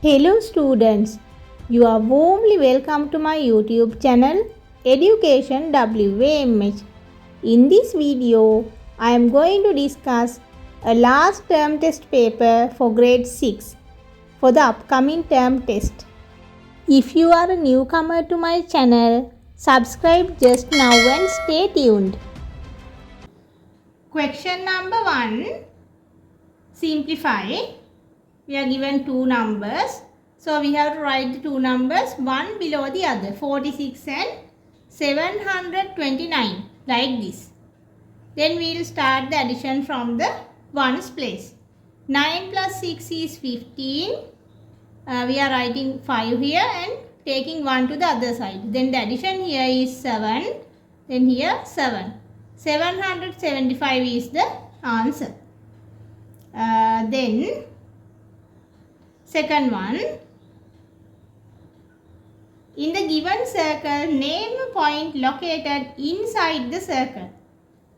Hello students, you are warmly welcome to my YouTube channel Education WAMH. In this video, I am going to discuss a last term test paper for grade 6 for the upcoming term test. If you are a newcomer to my channel, subscribe just now and stay tuned. Question number 1, simplify. We are given two numbers. So we have to write the two numbers one below the other, 46 and 729, like this. Then we will start the addition from the ones place. 9 plus 6 is 15. We are writing 5 here and taking 1 to the other side. Then the addition here is 7. Then here 7. 775 is the answer. Then second one, in the given circle, name a point located inside the circle.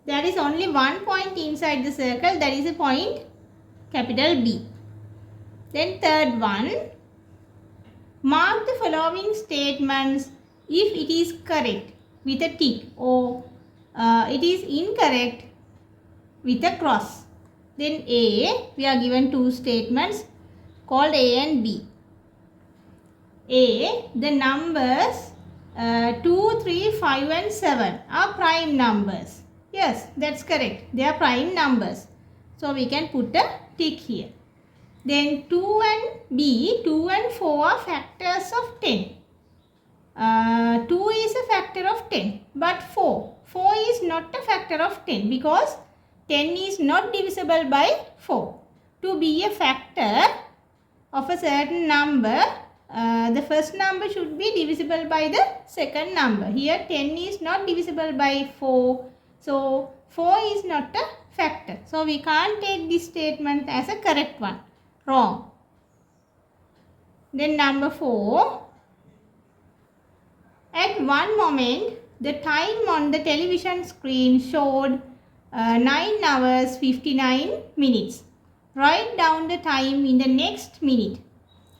There is only one point inside the circle, that is a point capital B. Then third one, mark the following statements if it is correct with a tick or it is incorrect with a cross. Then A, we are given two statements called A and B. A, the numbers 2, 3, 5 and 7 are prime numbers. Yes, that's correct. They are prime numbers. So we can put a tick here. Then 2 and B, 2 and 4 are factors of 10. 2 is a factor of 10, but 4 is not a factor of 10 because 10 is not divisible by 4. To be a factor of a certain number, the first number should be divisible by the second number. Here 10 is not divisible by 4. So 4 is not a factor. So we can't take this statement as a correct one. Wrong. Then number 4. At one moment, the time on the television screen showed 9 hours 59 minutes. Write down the time in the next minute.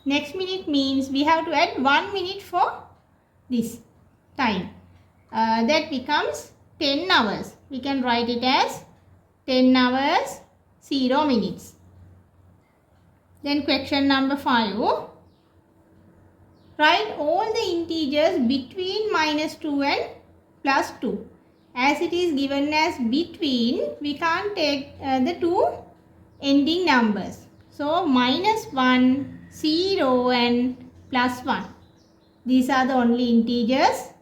Next minute means we have to add 1 minute for this time. That becomes 10 hours. We can write it as 10 hours 0 minutes. Then question number 5. Write all the integers between -2 and +2. As it is given as between, we can't take the two ending numbers. So -1, 0 and +1. These are the only integers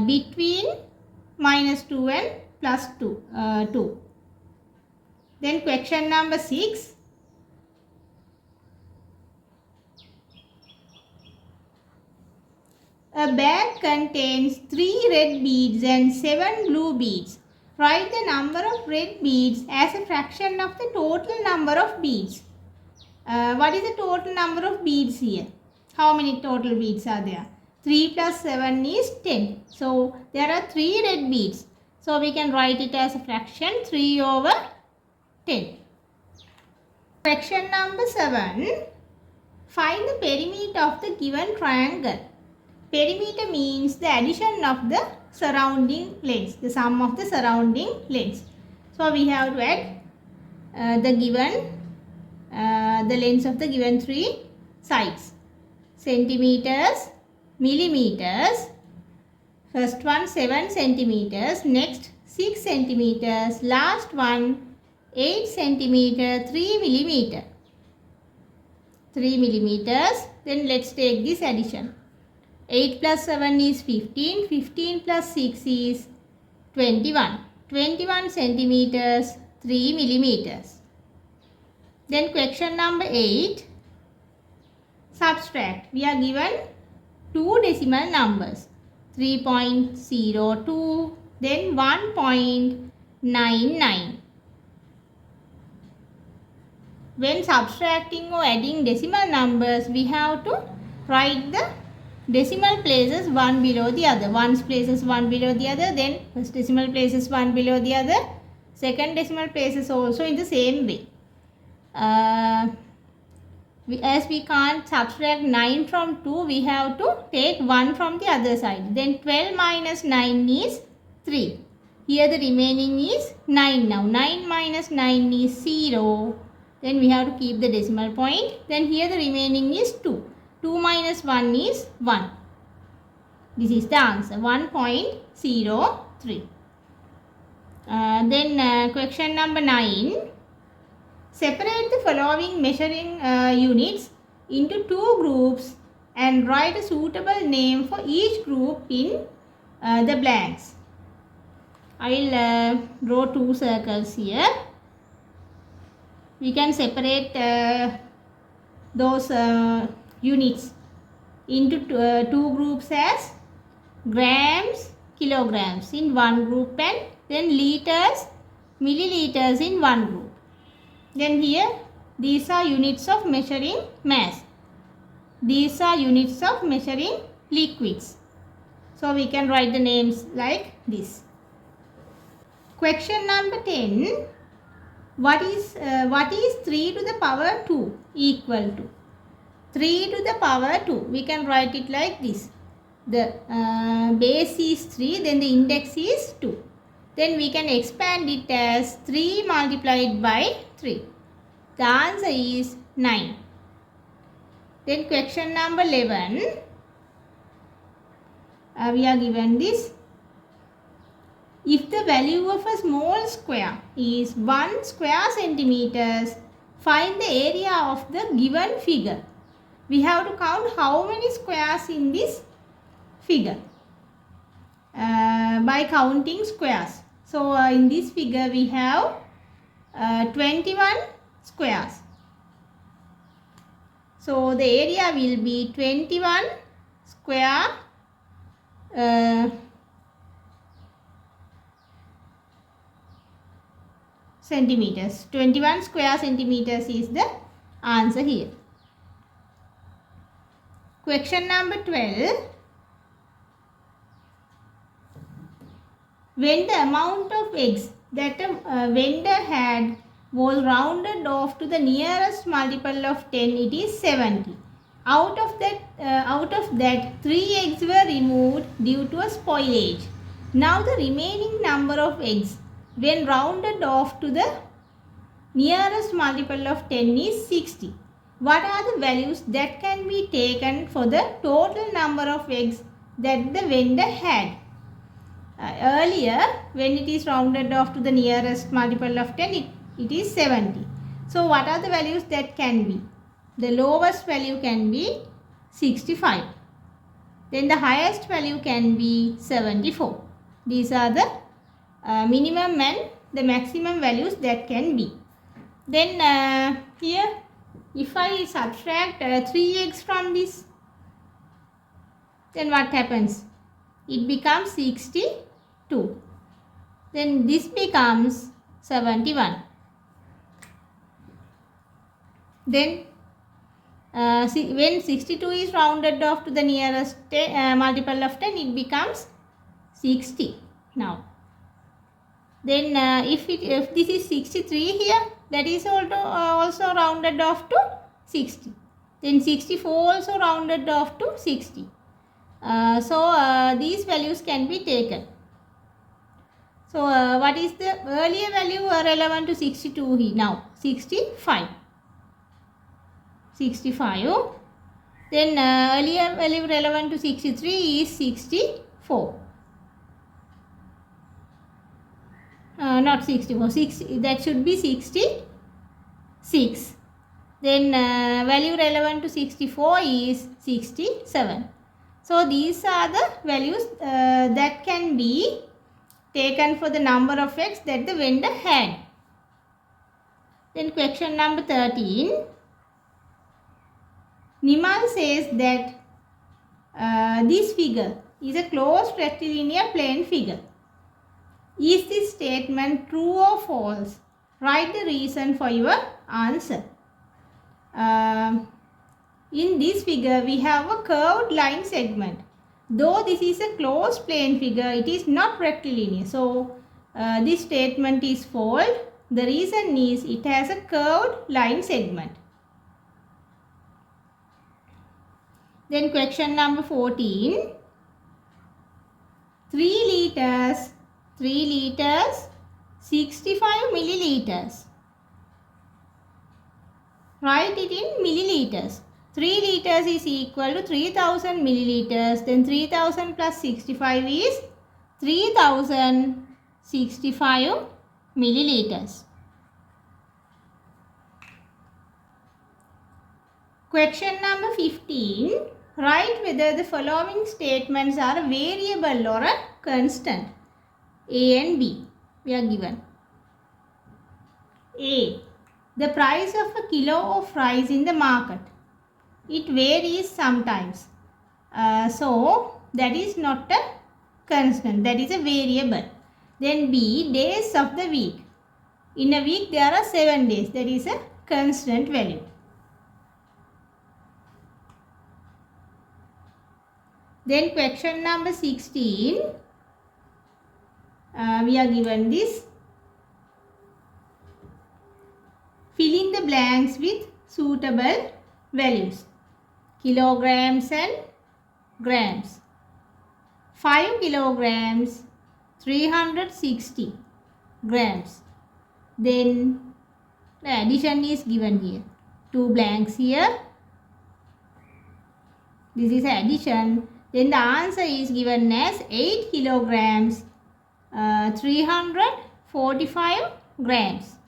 between -2 and +2. Then question number 6. A bag contains 3 red beads and 7 blue beads. Write the number of red beads as a fraction of the total number of beads. What is the total number of beads here? How many total beads are there? 3 plus 7 is 10. So there are 3 red beads. So we can write it as a fraction 3 over 10. Question number 7. Find the perimeter of the given triangle. Perimeter means the addition of the surrounding lengths, the sum of the surrounding lengths. So we have to add the lengths of the given 3 sides. Centimeters, millimeters. First one 7 centimeters, next 6 centimeters, last one 8 centimeter, 3 millimeter. 3 millimeters. Then let's take this addition. 8 plus 7 is 15. 15 plus 6 is 21. 21 centimeters, 3 millimeters. Then question number 8. Subtract. We are given two decimal numbers. 3.02. Then 1.99. When subtracting or adding decimal numbers, we have to write the decimal places one below the other. Ones places one below the other. Then first decimal places one below the other. Second decimal places also in the same way. As we can't subtract 9 from 2, we have to take 1 from the other side. Then 12 minus 9 is 3. Here the remaining is 9 now. 9 minus 9 is 0. Then we have to keep the decimal point. Then here the remaining is 2. 2 minus 1 is 1. This is the answer, 1.03. Then question number 9. Separate the following measuring units into 2 groups and write a suitable name for each group in the blanks. I will draw 2 circles here. We can separate those units into 2 groups as grams, kilograms in one group, and then liters, milliliters in one group. Then here these are units of measuring mass. These are units of measuring liquids. So we can write the names like this. Question number 10. What is 3 to the power 2 equal to? 3 to the power 2. We can write it like this. The base is 3, then the index is 2. Then we can expand it as 3 multiplied by 3. The answer is 9. Then question number 11. We are given this. If the value of a small square is 1 square centimeters, find the area of the given figure. We have to count how many squares in this figure by counting squares. So in this figure we have 21 squares. So the area will be 21 square centimeters. 21 square centimeters is the answer here. Question number 12. When the amount of eggs that a vendor had was rounded off to the nearest multiple of 10, it is 70. Out of that 3 eggs were removed due to a spoilage. Now the remaining number of eggs when rounded off to the nearest multiple of 10 is 60. What are the values that can be taken for the total number of eggs that the vendor had? Earlier, when it is rounded off to the nearest multiple of 10, it is 70. So what are the values that can be? The lowest value can be 65. Then the highest value can be 74. These are the minimum and the maximum values that can be. Then here, if I subtract 3 eggs from this, then what happens? It becomes 62. Then this becomes 71. Then when 62 is rounded off to the nearest multiple of 10, it becomes 60 now. Then if this is 63 here, that is also rounded off to 60. Then 64 also rounded off to 60. So these values can be taken. So what is the earlier value relevant to 62 here now? 65. 65. Then earlier value relevant to 63 is 64. Not 64. That should be 66. Then value relevant to 64 is 67. So these are the values that can be taken for the number of eggs that the vendor had. Then question number 13. Nimal says that this figure is a closed rectilinear plane figure. Is this statement true or false? Write the reason for your answer. In this figure, we have a curved line segment. Though this is a closed plane figure, it is not rectilinear. So, this statement is false. The reason is it has a curved line segment. Then question number 14. 3 liters, 65 milliliters. Write it in milliliters. 3 liters is equal to 3000 milliliters. Then 3000 plus 65 is 3065 milliliters. Question number 15. Write whether the following statements are a variable or a constant. A and B. We are given. A. The price of a kilo of rice in the market. It varies sometimes. So, that is not a constant. That is a variable. Then B. Days of the week. In a week there are 7 days. That is a constant value. Then question number 16. We are given this. Fill in the blanks with suitable values. Kilograms and grams. 5 kilograms, 360 grams. Then the addition is given here. 2 blanks here. This is addition. Then the answer is given as 8 kilograms, 345 grams.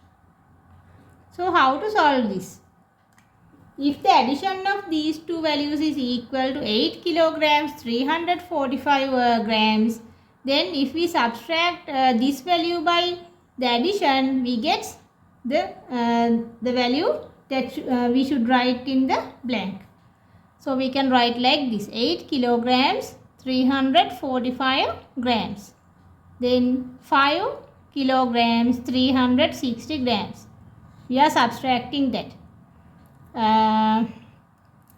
So how to solve this? If the addition of these two values is equal to 8 kilograms, 345 grams, then if we subtract this value by the addition, we get the value that we should write in the blank. So we can write like this: 8 kilograms, 345 grams. Then 5 kilograms, 360 grams. We are subtracting that.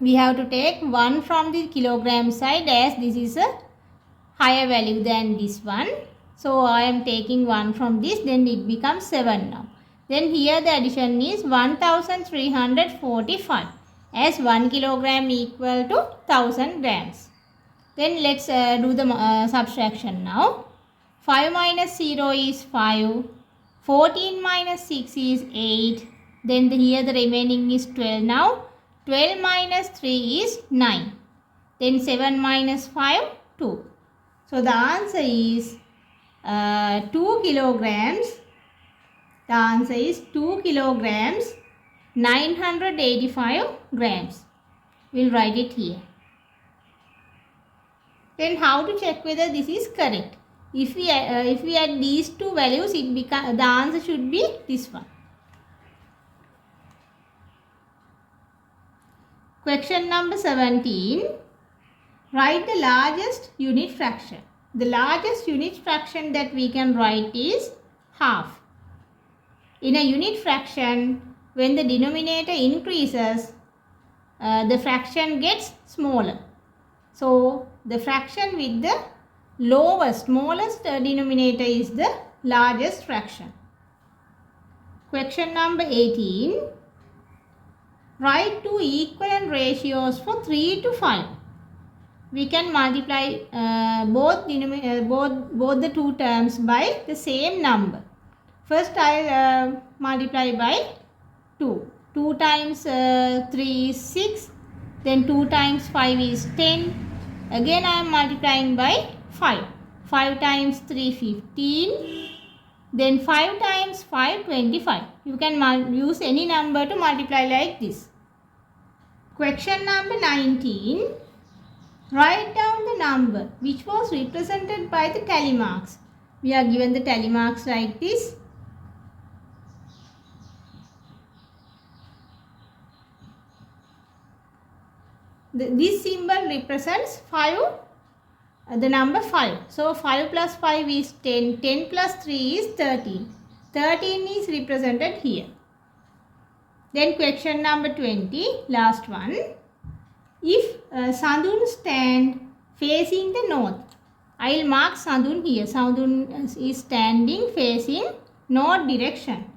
We have to take 1 from the kilogram side, as this is a higher value than this one. So I am taking 1 from this, then it becomes 7 now. Then here the addition is 1345, as 1 kilogram equal to 1000 grams. Then let's do the subtraction now. 5 minus 0 is 5. 14 minus 6 is 8. Then here the remaining is 12 now. 12 minus 3 is 9. Then 7 minus 5, 2. So the answer is 2 kilograms. The answer is 2 kilograms, 985 grams. We'll write it here. Then how to check whether this is correct? If we add these two values, the answer should be this one. Question number 17. Write the largest unit fraction. The largest unit fraction that we can write is half. In a unit fraction, when the denominator increases, the fraction gets smaller. So, the fraction with the smallest denominator is the largest fraction. Question number 18. Write two equivalent ratios for 3 to 5. We can multiply both the two terms by the same number. First I will multiply by 2. 2 times 3 is 6. Then 2 times 5 is 10. Again I am multiplying by 5. 5 times 3, 15. Then 5 times 5, 25. You can use any number to multiply like this. Question number 19. Write down the number which was represented by the tally marks. We are given the tally marks like this. This symbol represents 5, the number 5. So 5 plus 5 is 10. 10 plus 3 is 13. 13 is represented here. Then question number 20, last one. If Sandun stand facing the north, I will mark Sandun here. Sandun is standing facing north direction.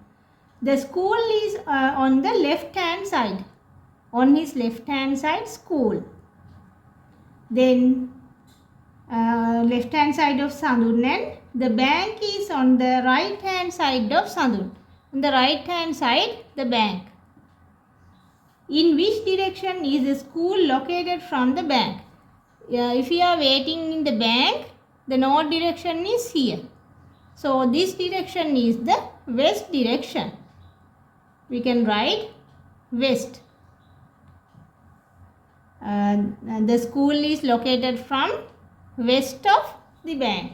The school is on the left hand side. On his left hand side, school. Then left hand side of Sandun, and the bank is on the right hand side of Sandun. On the right hand side, the bank. In which direction is the school located from the bank? If you are waiting in the bank, the north direction is here. So this direction is the west direction. We can write west. The school is located from west of the bank.